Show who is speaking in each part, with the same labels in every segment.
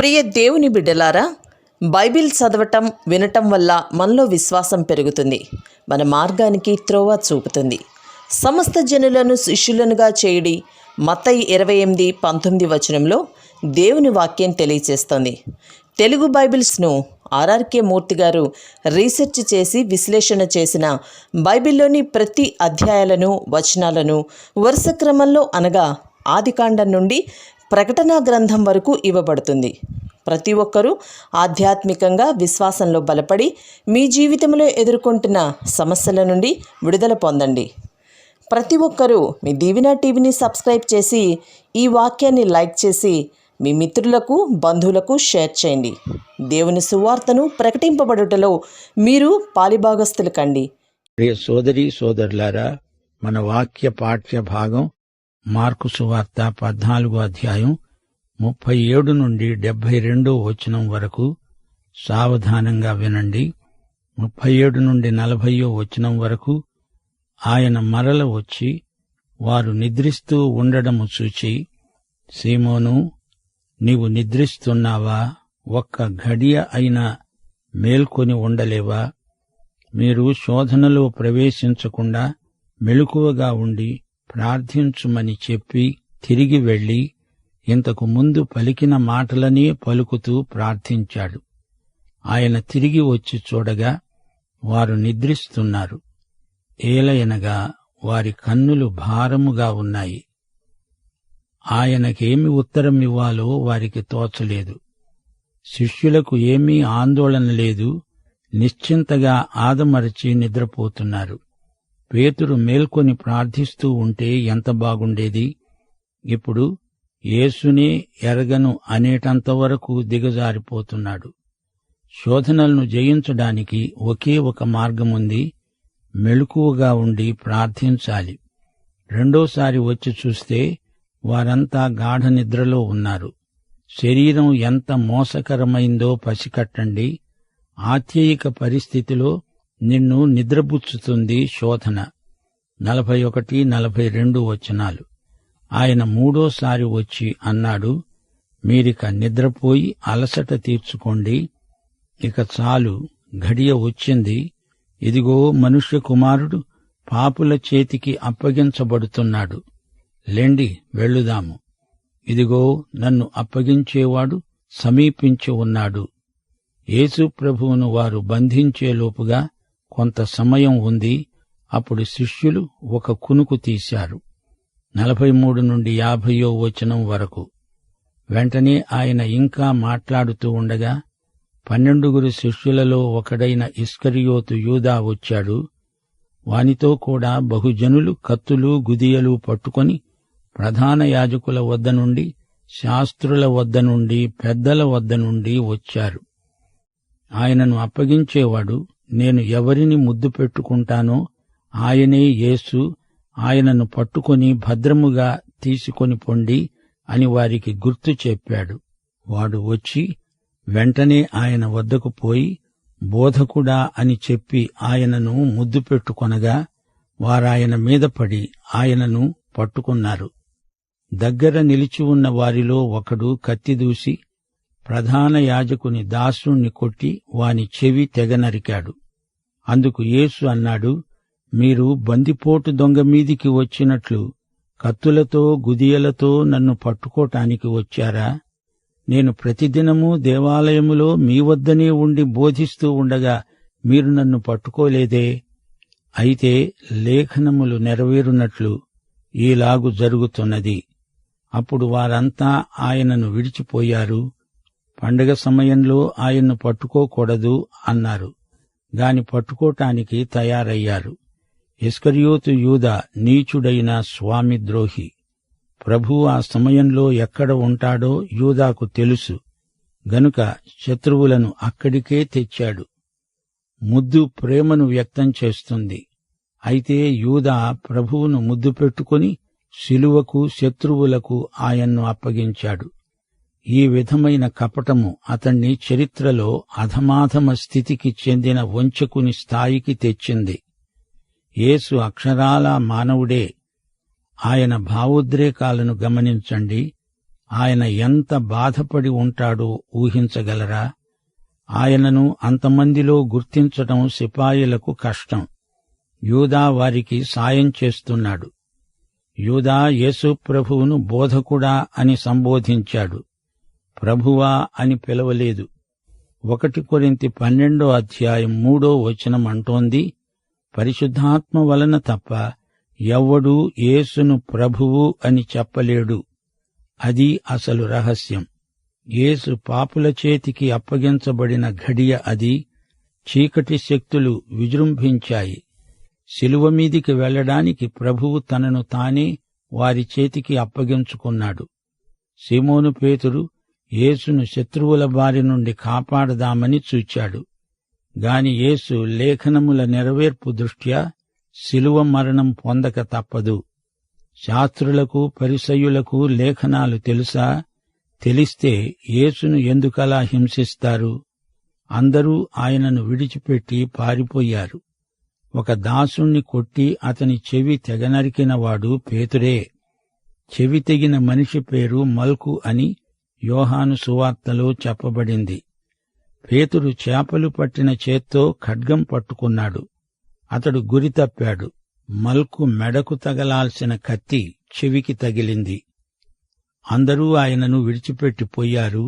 Speaker 1: ప్రియ దేవుని బిడ్డలారా, బైబిల్ చదవటం వినటం వల్ల మనలో విశ్వాసం పెరుగుతుంది. మన మార్గానికి త్రోవ చూపుతుంది. సమస్త జనులను శిష్యులనుగా చేయుడి మత్తయి 28:19 వచనంలో దేవుని వాక్యం తెలియచేస్తోంది. తెలుగు బైబిల్స్ను ఆర్ఆర్కే మూర్తి గారు రీసెర్చ్ చేసి విశ్లేషణ చేసిన బైబిల్లోని ప్రతి అధ్యాయాలను వచనాలను వరుస క్రమంలో అనగా ఆదికాండం నుండి ప్రకటనా గ్రంథం వరకు ఇవ్వబడుతుంది. ప్రతి ఒక్కరూ ఆధ్యాత్మికంగా విశ్వాసంలో బలపడి మీ జీవితంలో ఎదుర్కొంటున్న సమస్యల నుండి విడుదల పొందండి. ప్రతి ఒక్కరూ మీ దీవెన టీవీని సబ్స్క్రైబ్ చేసి ఈ వాక్యాన్ని లైక్ చేసి మీ మిత్రులకు బంధువులకు షేర్ చేయండి. దేవుని సువార్తను ప్రకటింపబడుటలో మీరు పాలిభాగస్తులు కండి.
Speaker 2: ప్రియ సోదరి సోదరులారా, మన వాక్య పాఠ్య భాగం మార్కు సువార్త 14వ అధ్యాయం 37 నుండి 72వ వచనం వరకు సావధానంగా వినండి. 37 నుండి 40వ వచనం వరకు ఆయన మరల వచ్చి వారు నిద్రిస్తూ ఉండడము చూచి, సీమోను, నీవు నిద్రిస్తున్నావా? ఒక్క ఘడియ అయినా మేల్కొని ఉండలేవా? మీరు శోధనలో ప్రవేశించకుండా మెలకువగా ఉండి ప్రార్థించుమని చెప్పి తిరిగి వెళ్లి ఇంతకు ముందు పలికిన మాటలనే పలుకుతూ ప్రార్థించాడు. ఆయన తిరిగి వచ్చి చూడగా వారు నిద్రిస్తున్నారు. ఏలయనగా వారి కన్నులు భారముగా ఉన్నాయి. ఆయనకేమి ఉత్తరమివ్వాలో వారికి తోచలేదు. శిష్యులకు ఏమీ ఆందోళన లేదు. నిశ్చింతగా ఆదమరచి నిద్రపోతున్నారు. పేతురు మేల్కొని ప్రార్థిస్తూ ఉంటే ఎంత బాగుండేది. ఇప్పుడు యేసునే ఎరగను అనేటంతవరకు దిగజారిపోతున్నాడు. శోధనలను జయించడానికి ఒకే ఒక మార్గముంది. మెలకువగా ఉండి ప్రార్థించాలి. రెండోసారి వచ్చి చూస్తే వారంతా గాఢ నిద్రలో ఉన్నారు. శరీరం ఎంత మోసకరమైందో పసికట్టండి. ఆత్యయిక పరిస్థితిలో నిన్ను నిద్రపుచ్చుతుంది శోధన. 41, 42 వచనాలు. ఆయన మూడోసారి వచ్చి అన్నాడు, మీరిక నిద్రపోయి అలసట తీర్చుకోండి. ఇక చాలు, ఘడియ వచ్చింది. ఇదిగో మనుష్య కుమారుడు పాపుల చేతికి అప్పగించబడుతున్నాడు. లెండి, వెళ్ళుదాము. ఇదిగో నన్ను అప్పగించేవాడు సమీపించి ఉన్నాడు. యేసు ప్రభువును వారు బంధించేలోపుగా కొంత సమయం ఉంది. అప్పుడు శిష్యులు ఒక కునుకు తీశారు. 43 నుండి 50వ వచనం వరకు. వెంటనే ఆయన ఇంకా మాట్లాడుతూ ఉండగా 12 శిష్యులలో ఒకడైన ఇస్కరియోతు యూదా వచ్చాడు. వానితో కూడా బహుజనులు కత్తులు గుదియలు పట్టుకొని ప్రధాన యాజకుల వద్ద నుండి, శాస్త్రుల వద్ద నుండి, పెద్దల వద్ద నుండి వచ్చారు. ఆయనను అప్పగించేవాడు నేను ఎవరిని ముద్దు పెట్టుకుంటానో ఆయనే యేసు, ఆయనను పట్టుకొని భద్రముగా తీసుకొని పొండి అని వారికి గుర్తు చెప్పాడు. వాడు వచ్చి వెంటనే ఆయన వద్దకు పోయి బోధకుడా అని చెప్పి ఆయనను ముద్దు పెట్టుకొనగా వారాయన మీద పడి ఆయనను పట్టుకున్నారు. దగ్గర నిలిచి ఉన్న వారిలో ఒకడు కత్తిదూసి ప్రధాన యాజకుని దాసుణ్ణి కొట్టి వాని చెవి తెగనరికాడు. అందుకు యేసు అన్నాడు, మీరు బందిపోటు దొంగ మీదికి వచ్చినట్లు కత్తులతో గుదియలతో నన్ను పట్టుకోటానికి వచ్చారా? నేను ప్రతిదినము దేవాలయములో మీ వద్దనే ఉండి బోధిస్తూ ఉండగా మీరు నన్ను పట్టుకోలేదే? అయితే లేఖనములు నెరవేరునట్లు ఈలాగు జరుగుతున్నది. అప్పుడు వారంతా ఆయనను విడిచిపోయారు. పండగ సమయంలో ఆయన్ను పట్టుకోకూడదు అన్నారు గాని పట్టుకోటానికి తయారయ్యారు. ఇస్కరియోతు యూదా నీచుడైన స్వామిద్రోహి. ప్రభువు ఆ సమయంలో ఎక్కడ ఉంటాడో యూదాకు తెలుసు గనుక శత్రువులను అక్కడికే తెచ్చాడు. ముద్దు ప్రేమను వ్యక్తం చేస్తుంది. అయితే యూదా ప్రభువును ముద్దు పెట్టుకుని శిలువకు, శత్రువులకు ఆయన్ను అప్పగించాడు. ఈ విధమైన కపటము అతణ్ణి చరిత్రలో అధమాధమ స్థితికి చెందిన వంచకుని స్థాయికి తెచ్చింది. యేసు అక్షరాలా మానవుడే. ఆయన భావోద్రేకాలను గమనించండి. ఆయన ఎంత బాధపడి ఉంటాడో ఊహించగలరా? ఆయనను అంతమందిలో గుర్తించటం సిపాయిలకు కష్టం. యూదా వారికి సాయం చేస్తున్నాడు. యూదా యేసు ప్రభువును బోధకుడా అని సంబోధించాడు, ప్రభువా అని పిలవలేదు. 1 కొరింథీ 12:3 అంటోంది, పరిశుద్ధాత్మ వలన తప్ప ఎవ్వడూ యేసును ప్రభువు అని చెప్పలేడు. అది అసలు రహస్యం. యేసు పాపుల చేతికి అప్పగించబడిన ఘడియ అది. చీకటి శక్తులు విజృంభించాయి. శిలువ మీదికి వెళ్లడానికి ప్రభువు తనను తానే వారి చేతికి అప్పగించుకున్నాడు. సీమోను పేతురు యేసును శత్రువుల బారి నుండి కాపాడదామని చూచాడు. గాని యేసు లేఖనముల నెరవేర్పు దృష్ట్యా శిలువ మరణం పొందక తప్పదు. శాస్త్రులకు పరిసయ్యులకు లేఖనాలు తెలుసా? తెలిస్తే యేసును ఎందుకలా హింసిస్తారు? అందరూ ఆయనను విడిచిపెట్టి పారిపోయారు. ఒక దాసుణ్ణి కొట్టి అతని చెవి తెగనరికినవాడు పేతురే. చెవి తెగిన మనిషి పేరు మల్కు అని యోహాను సువార్తలో చెప్పబడింది. పేతురు చేపలు పట్టిన చేత్తో ఖడ్గం పట్టుకున్నాడు. అతడు గురి తప్పాడు. మల్కు మెడకు తగలాల్సిన కత్తి చెవికి తగిలింది. అందరూ ఆయనను విడిచిపెట్టిపోయారు.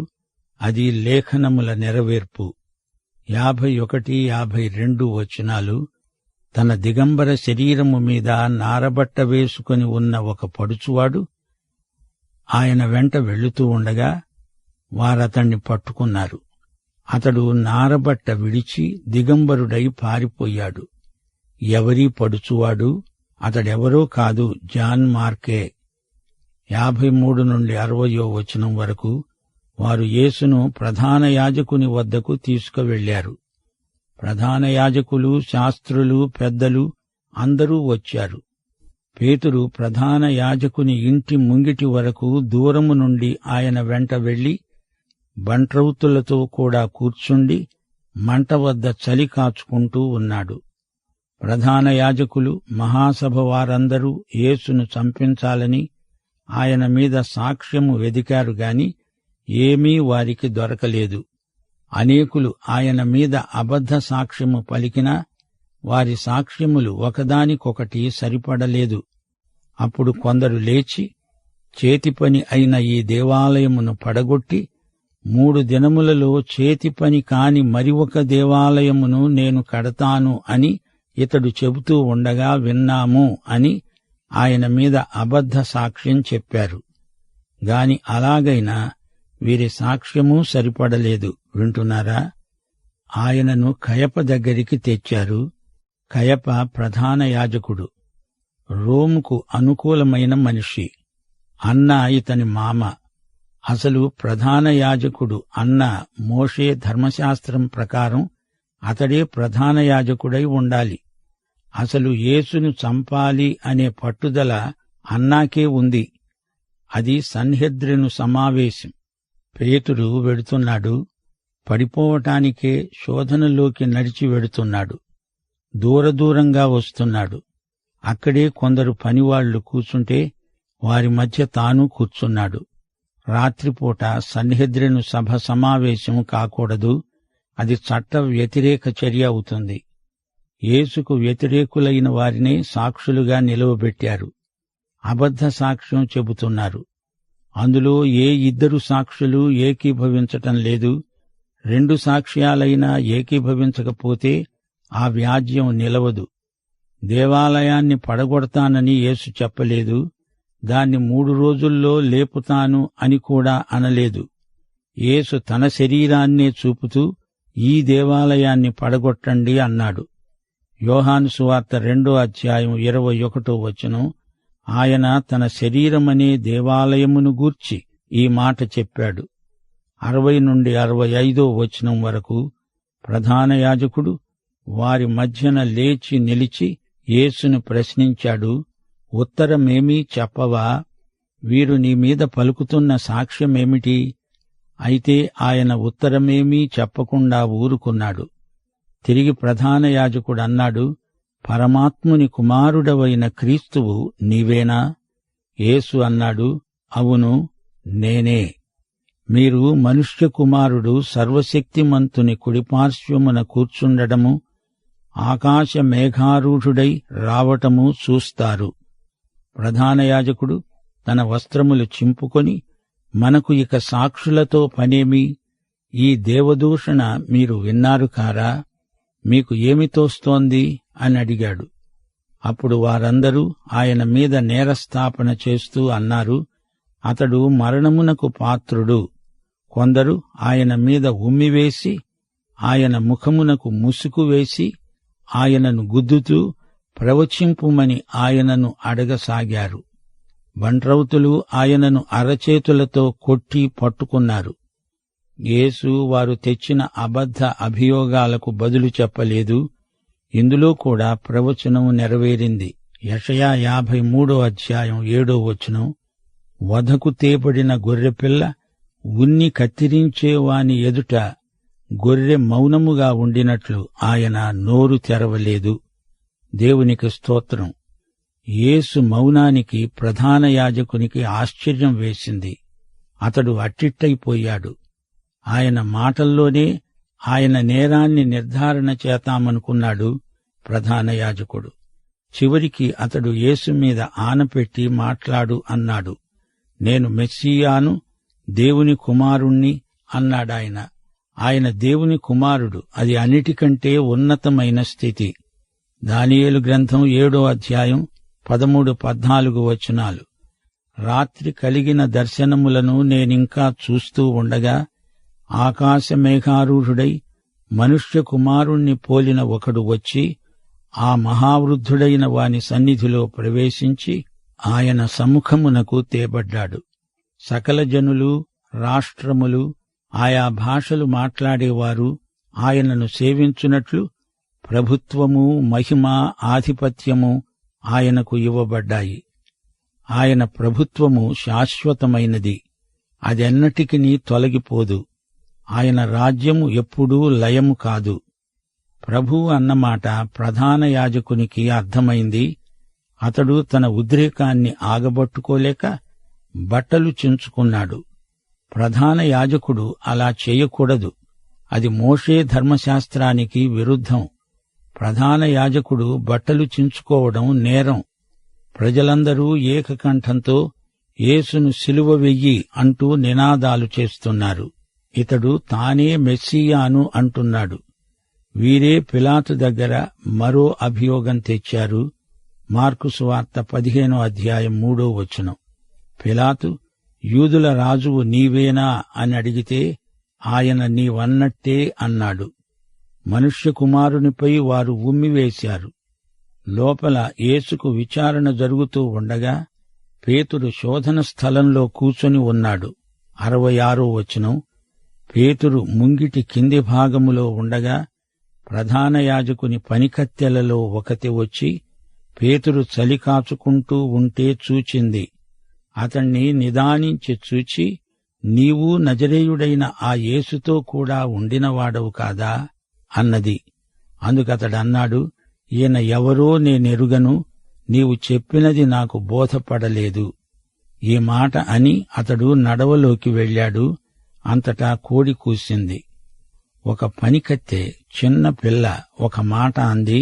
Speaker 2: అది లేఖనముల నెరవేర్పు. 51-52 తన దిగంబర శరీరము మీద నారబట్ట వేసుకుని ఉన్న ఒక పడుచువాడు ఆయన వెంట వెళుతూ ఉండగా వారతణ్ణి పట్టుకున్నారు. అతడు నారబట్ట విడిచి దిగంబరుడై పారిపోయాడు. ఎవరీ పడుచువాడు? అతడెవరో కాదు, జాన్ మార్కే. 53-60 వరకు వారు యేసును ప్రధాన యాజకుని వద్దకు తీసుకువెళ్లారు. ప్రధాన యాజకులు, శాస్త్రులు, పెద్దలు అందరూ వచ్చారు. పేతురు ప్రధాన యాజకుని ఇంటి ముంగిటి వరకు దూరము నుండి ఆయన వెంట వెళ్లి బంట్రౌతులతో కూడా కూర్చుండి మంట వద్ద చలి కాచుకుంటూ ఉన్నాడు. ప్రధాన యాజకులు, మహాసభ వారందరూ యేసును చంపించాలని ఆయన మీద సాక్ష్యము వెదికారు గాని ఏమీ వారికి దొరకలేదు. అనేకులు ఆయన మీద అబద్ధ సాక్ష్యము పలికినా వారి సాక్ష్యములు ఒకదానికొకటి సరిపడలేదు. అప్పుడు కొందరు లేచి, చేతిపని అయిన ఈ దేవాలయమును పడగొట్టి 3 దినములలో చేతిపని కాని మరి ఒక దేవాలయమును నేను కడతాను అని ఇతడు చెబుతూ ఉండగా విన్నాము అని ఆయన మీద అబద్ధ సాక్ష్యం చెప్పారు. గాని అలాగైనా వీరి సాక్ష్యమూ సరిపడలేదు. వింటున్నారా? ఆయనను కయప దగ్గరికి తెచ్చారు. కయప ప్రధాన యాజకుడు, రోముకు అనుకూలమైన మనిషి. అన్న ఇతని మామ. అసలు ప్రధాన యాజకుడు అన్న మోషే ధర్మశాస్త్రం ప్రకారం అతడే ప్రధాన యాజకుడై ఉండాలి. అసలు యేసును చంపాలి అనే పట్టుదల అన్నాకే ఉంది. అది సన్హెద్రిను సమావేశం. పేతురు వెడుతున్నాడు. పడిపోవటానికే శోధనలోకి నడిచి వెడుతున్నాడు. దూరంగా వస్తున్నాడు. అక్కడే కొందరు పనివాళ్లు కూర్చుంటే వారి మధ్య తాను కూర్చున్నాడు. రాత్రిపూట సన్హెద్రిను సభ సమావేశం కాకూడదు. అది చట్ట వ్యతిరేక చర్య అవుతుంది. యేసుకు వ్యతిరేకులైన వారినే సాక్షులుగా నిలువబెట్టారు. అబద్ధ సాక్ష్యం చెబుతున్నారు. అందులో ఏ 2 సాక్షులు ఏకీభవించటం లేదు. 2 సాక్ష్యాలైనా ఏకీభవించకపోతే ఆ వ్యాజ్యం నిలవదు. దేవాలయాన్ని పడగొడతానని యేసు చెప్పలేదు. దాన్ని 3 రోజుల్లో లేపుతాను అని కూడా అనలేదు. యేసు తన శరీరాన్నే చూపుతూ ఈ దేవాలయాన్ని పడగొట్టండి అన్నాడు. యోహాను సువార్త 2:21 ఆయన తన శరీరమనే దేవాలయమును గూర్చి ఈ మాట చెప్పాడు. 60-65 వరకు ప్రధాన యాజకుడు వారి మధ్యన లేచి నిలిచి యేసును ప్రశ్నించాడు, ఉత్తరమేమీ చెప్పవా? వీరు నీ మీద పలుకుతున్న సాక్ష్యమేమిటి? అయితే ఆయన ఉత్తరమేమీ చెప్పకుండా ఊరుకున్నాడు. తిరిగి ప్రధాన యాజకుడన్నాడు, పరమాత్ముని కుమారుడవైన క్రీస్తువు నీవేనా? యేసు అన్నాడు, అవును, నేనే. మీరు మనుష్య కుమారుడు సర్వశక్తిమంతుని కుడిపార్శ్వమున కూర్చుండటము, ఆకాశ మేఘారూఢుడై రావటము చూస్తారు. ప్రధాన యాజకుడు తన వస్త్రములు చింపుకొని, మనకు ఇక సాక్షులతో పనేమి? ఈ దేవదూషణ మీరు విన్నారు కారా? మీకు ఏమి తోస్తోంది అని అడిగాడు. అప్పుడు వారందరూ ఆయన మీద నేరస్థాపన చేస్తూ అన్నారు, అతడు మరణమునకు పాత్రుడు. కొందరు ఆయన మీద ఉమ్మివేసి, ఆయన ముఖమునకు ముసుగు వేసి, ఆయనను గుద్దుతూ ప్రవచింపుమని ఆయనను అడగసాగారు. బంట్రౌతులు ఆయనను అరచేతులతో కొట్టి పట్టుకున్నారు. యేసు వారు తెచ్చిన అబద్ధ అభియోగాలకు బదులు చెప్పలేదు. ఇందులో కూడా ప్రవచనం నెరవేరింది. యెషయా 53:7 వధకు తేబడిన గొర్రెపిల్ల ఉన్ని కత్తిరించేవాని ఎదుట గొర్రె మౌనముగా ఉండినట్లు ఆయన నోరు తెరవలేదు. దేవునికి స్తోత్రం. యేసు మౌనానికి ప్రధాన యాజకునికి ఆశ్చర్యం వేసింది. అతడు అట్టిట్టయిపోయాడు. ఆయన మాటల్లోనే ఆయన నేరాన్ని నిర్ధారణ చేతామనుకున్నాడు ప్రధాన యాజకుడు. చివరికి అతడు యేసు మీద ఆనపెట్టి మాట్లాడు అన్నాడు. నేను మెస్సీయాను, దేవుని కుమారుణ్ణి అన్నాడాయన. ఆయన దేవుని కుమారుడు, అది అన్నిటికంటే ఉన్నతమైన స్థితి. దానియేలు గ్రంథం 7:13-14 రాత్రి కలిగిన దర్శనములను నేనింకా చూస్తూ ఉండగా ఆకాశమేఘారూఢుడై మనుష్య కుమారుణ్ణి పోలిన ఒకడు వచ్చి ఆ మహావృద్ధుడైన వాని సన్నిధిలో ప్రవేశించి ఆయన సముఖమునకు తేబడ్డాడు. సకల జనులు, రాష్ట్రములు, ఆయా భాషలు మాట్లాడేవారు ఆయనను సేవించునట్లు ప్రభుత్వము, మహిమ, ఆధిపత్యము ఆయనకు ఇవ్వబడ్డాయి. ఆయన ప్రభుత్వము శాశ్వతమైనది, అదెన్నటికినీ తొలగిపోదు. ఆయన రాజ్యము ఎప్పుడూ లయము కాదు. ప్రభు అన్నమాట ప్రధాన యాజకునికి అర్థమైంది. అతడు తన ఉద్రేకాన్ని ఆగబట్టుకోలేక బట్టలు చించుకున్నాడు. ప్రధాన యాజకుడు అలా చేయకూడదు. అది మోషే ధర్మశాస్త్రానికి విరుద్ధం. ప్రధాన యాజకుడు బట్టలు చించుకోవడం నేరం. ప్రజలందరూ ఏకకంఠంతో యేసును సిలువ వెయ్యి అంటూ నినాదాలు చేస్తున్నారు. ఇతడు తానే మెస్సీయాను అంటున్నాడు. వీరే పిలాతు దగ్గర మరో అభియోగం తెచ్చారు. మార్కు సువార్త 15:3 పిలాతు, యూదుల రాజువు నీవేనా అని అడిగితే ఆయన నీవన్నట్టే అన్నాడు. మనుష్య కుమారునిపై వారు ఉమ్మివేశారు. లోపల యేసుకు విచారణ జరుగుతూ ఉండగా పేతురు శోధన స్థలంలో కూర్చొని ఉన్నాడు. 66 పేతురు ముంగిటి కింది భాగములో ఉండగా ప్రధాన యాజకుని పనికత్తెలలో ఒకటి వచ్చి పేతురు చలి కాచుకుంటూ ఉంటే చూచింది. అతణ్ణి నిదానించి చూచి, నీవు నజరేయుడైన ఆ యేసుతో కూడా ఉండినవాడవు కాదా అన్నది. అందుకతడన్నాడు, ఈయన ఎవరో నేనెరుగను, నీవు చెప్పినది నాకు బోధపడలేదు. ఈ మాట అని అతడు నడవలోకి వెళ్ళాడు. అంతటా కోడి కూసింది. ఒక పనికత్తె చిన్న పిల్ల ఒక మాట అంది.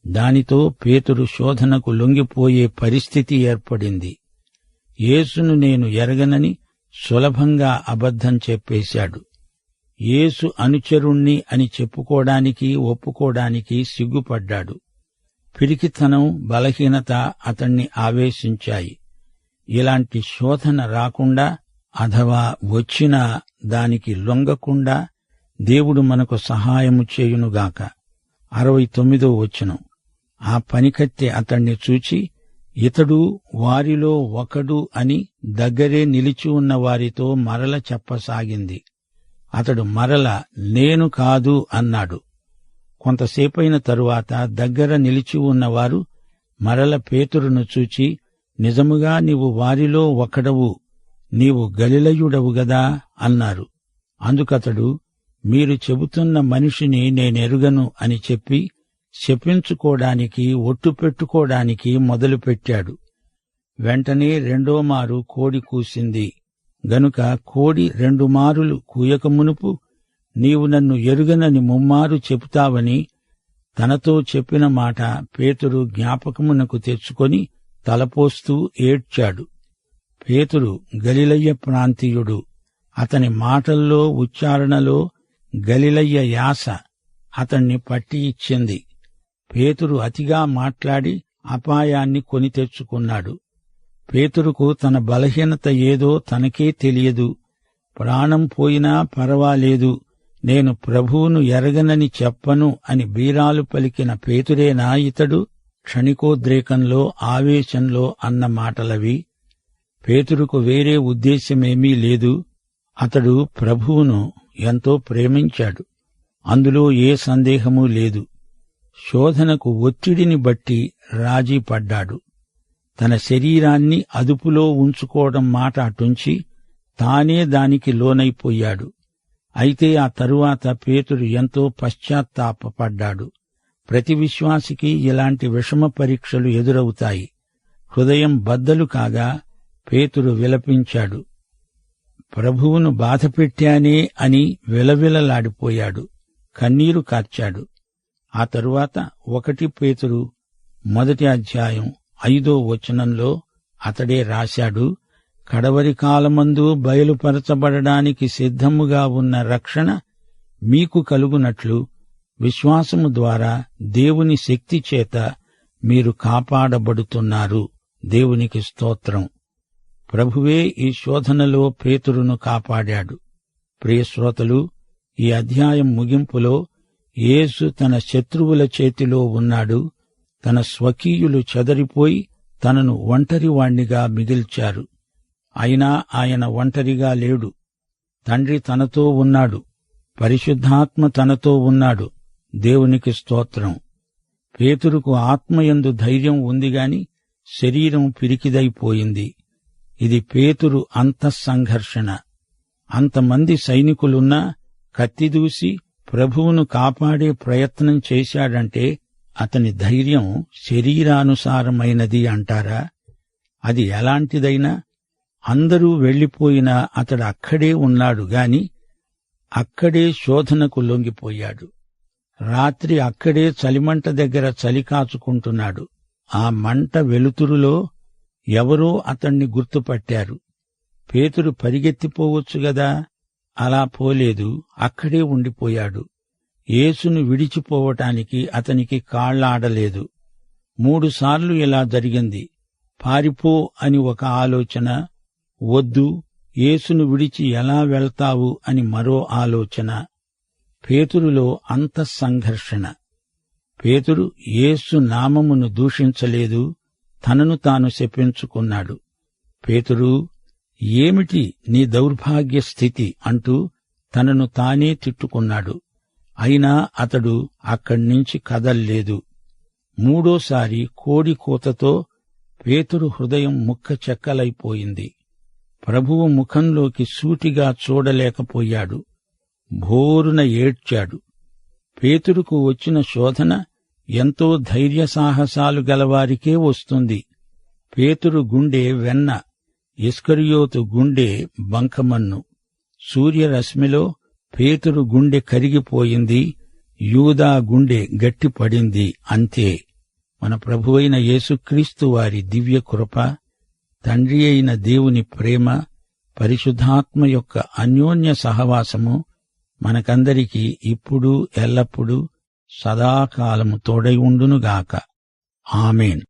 Speaker 2: దానితో పేతురు శోధనకు లొంగిపోయే పరిస్థితి ఏర్పడింది. యేసును నేను ఎరగనని సులభంగా అబద్ధం చెప్పేశాడు. యేసు అనుచరుణ్ణి అని చెప్పుకోవడానికి, ఒప్పుకోవడానికి సిగ్గుపడ్డాడు. పిరికితనం, బలహీనత అతణ్ణి ఆవేశించాయి. ఇలాంటి శోధన రాకుండా, అథవా వచ్చినా దానికి లొంగకుండా దేవుడు మనకు సహాయము చేయునుగాక. 69 ఆ పనికత్తె అతణ్ణి చూచి, ఇతడు వారిలో ఒకడు అని దగ్గరే నిలిచి ఉన్న వారితో మరల చెప్పసాగింది. అతడు మరల నేను కాదు అన్నాడు. కొంతసేపైన తరువాత దగ్గర నిలిచి ఉన్నవారు మరల పేతురును చూచి, నిజముగా నీవు వారిలో ఒకడవు, నీవు గలిలయుడవు గదా అన్నారు. అందుకతడు, మీరు చెబుతున్న మనిషిని నేనెరుగను అని చెప్పి శపించుకోవడానికి, ఒట్టు పెట్టుకోవడానికి మొదలుపెట్టాడు. వెంటనే రెండోమారు కోడి కూసింది. గనుక కోడి 2 మారులు కూయకమునుపు నీవు నన్ను ఎరుగనని ముమ్మారు చెబుతావని తనతో చెప్పిన మాట పేతురు జ్ఞాపకమునకు తెచ్చుకొని తలపోస్తూ ఏడ్చాడు. పేతురు గలిలయ ప్రాంతీయుడు. అతని మాటల్లో, ఉచ్చారణలో గలిలయ యాస అతణ్ణి పట్టి ఇచ్చింది. పేతురు అతిగా మాట్లాడి అపాయాన్ని కొని తెచ్చుకున్నాడు. పేతురుకు తన బలహీనత ఏదో తనకే తెలియదు. ప్రాణం పోయినా పర్వాలేదు, నేను ప్రభువును ఎరగనని చెప్పను అని బీరాలు పలికిన పేతురేనా ఇతడు? క్షణికోద్రేకంలో, ఆవేశంలో అన్న మాటలవి. పేతురుకు వేరే ఉద్దేశ్యమేమీ లేదు. అతడు ప్రభువును ఎంతో ప్రేమించాడు. అందులో ఏ సందేహమూ లేదు. శోధనకు ఒత్తిడిని బట్టి రాజీ పడ్డాడు. తన శరీరాన్ని అదుపులో ఉంచుకోవడం మాట అటుంచి తానే దానికి లోనైపోయాడు. అయితే ఆ తరువాత పేతురు ఎంతో పశ్చాత్తాపపడ్డాడు. ప్రతి విశ్వాసికి ఇలాంటి విషమ పరీక్షలు ఎదురవుతాయి. హృదయం బద్దలు కాగా పేతురు విలపించాడు. ప్రభువును బాధపెట్టానే అని విలవిలలాడిపోయాడు. కన్నీరు కార్చాడు. ఆ తరువాత 1 పేతురు 1:5 అతడే రాశాడు, కడవరి కాలమందు బయలుపరచబడడానికి సిద్ధముగా ఉన్న రక్షణ మీకు కలుగునట్లు విశ్వాసము ద్వారా దేవుని శక్తి చేత మీరు కాపాడబడుతున్నారు. దేవునికి స్తోత్రం. ప్రభువే ఈ శోధనలో పేతురును కాపాడాడు. ప్రియశ్రోతలు, ఈ అధ్యాయం ముగింపులో యేసు తన శత్రువుల చేతిలో ఉన్నాడు. తన స్వకీయులు చెదరిపోయి తనను ఒంటరివాణ్ణిగా మిగిల్చారు. అయినా ఆయన ఒంటరిగా లేడు. తండ్రి తనతో ఉన్నాడు. పరిశుద్ధాత్మ తనతో ఉన్నాడు. దేవునికి స్తోత్రం. పేతురుకు ఆత్మయందు ధైర్యం ఉందిగాని శరీరం పిరికిదైపోయింది. ఇది పేతురు అంతఃసంఘర్షణ. అంతమంది సైనికులున్నా కత్తిదూసి ప్రభువును కాపాడే ప్రయత్నం చేశాడంటే అతని ధైర్యం శరీరానుసారమైనది అంటారా? అది ఎలాంటిదైనా అందరూ వెళ్లిపోయినా అతడు అక్కడే ఉన్నాడు గాని అక్కడే శోధనకు లొంగిపోయాడు. రాత్రి అక్కడే చలిమంట దగ్గర చలి కాచుకుంటున్నాడు. ఆ మంట వెలుతురులో ఎవరో అతణ్ణి గుర్తుపట్టారు. పేతురు పరిగెత్తిపోవచ్చు గదా, అలా పోలేదు. అక్కడే ఉండిపోయాడు. యేసును విడిచిపోవటానికి అతనికి కాళ్లాడలేదు. 3 సార్లు ఇలా జరిగింది. పారిపో అని ఒక ఆలోచన, వద్దు యేసును విడిచి ఎలా వెళ్తావు అని మరో ఆలోచన. పేతురులో అంతఃసంఘర్షణ. పేతురు యేసు నామమును దూషించలేదు, తనను తాను శపించుకున్నాడు. పేతురు, ఏమిటి నీ దౌర్భాగ్య స్థితి అంటూ తనను తానే తిట్టుకున్నాడు. అయినా అతడు అక్కడ్నించి కదల్లేదు. 3ఓసారి కోడి కూతతో పేతురు హృదయం ముక్కచెక్కలైపోయింది. ప్రభువు ముఖంలోకి సూటిగా చూడలేకపోయాడు. భోరున ఏడ్చాడు. పేతురుకు వచ్చిన శోధన ఎంతో ధైర్యసాహసాలు గలవారికే వస్తుంది. పేతురు గుండె వెన్న, ఇస్కరియోతు గుండె బంకమన్ను. సూర్యరశ్మిలో పేతురు గుండె కరిగిపోయింది, యూదా గుండె గట్టిపడింది. అంతే. మన ప్రభువైన యేసుక్రీస్తు వారి దివ్య కృప, తండ్రి అయిన దేవుని ప్రేమ, పరిశుద్ధాత్మ యొక్క అన్యోన్య సహవాసము మనకందరికీ ఇప్పుడు ఎల్లప్పుడూ సదాకాలము తోడై ఉండునుగాక. ఆమేన్.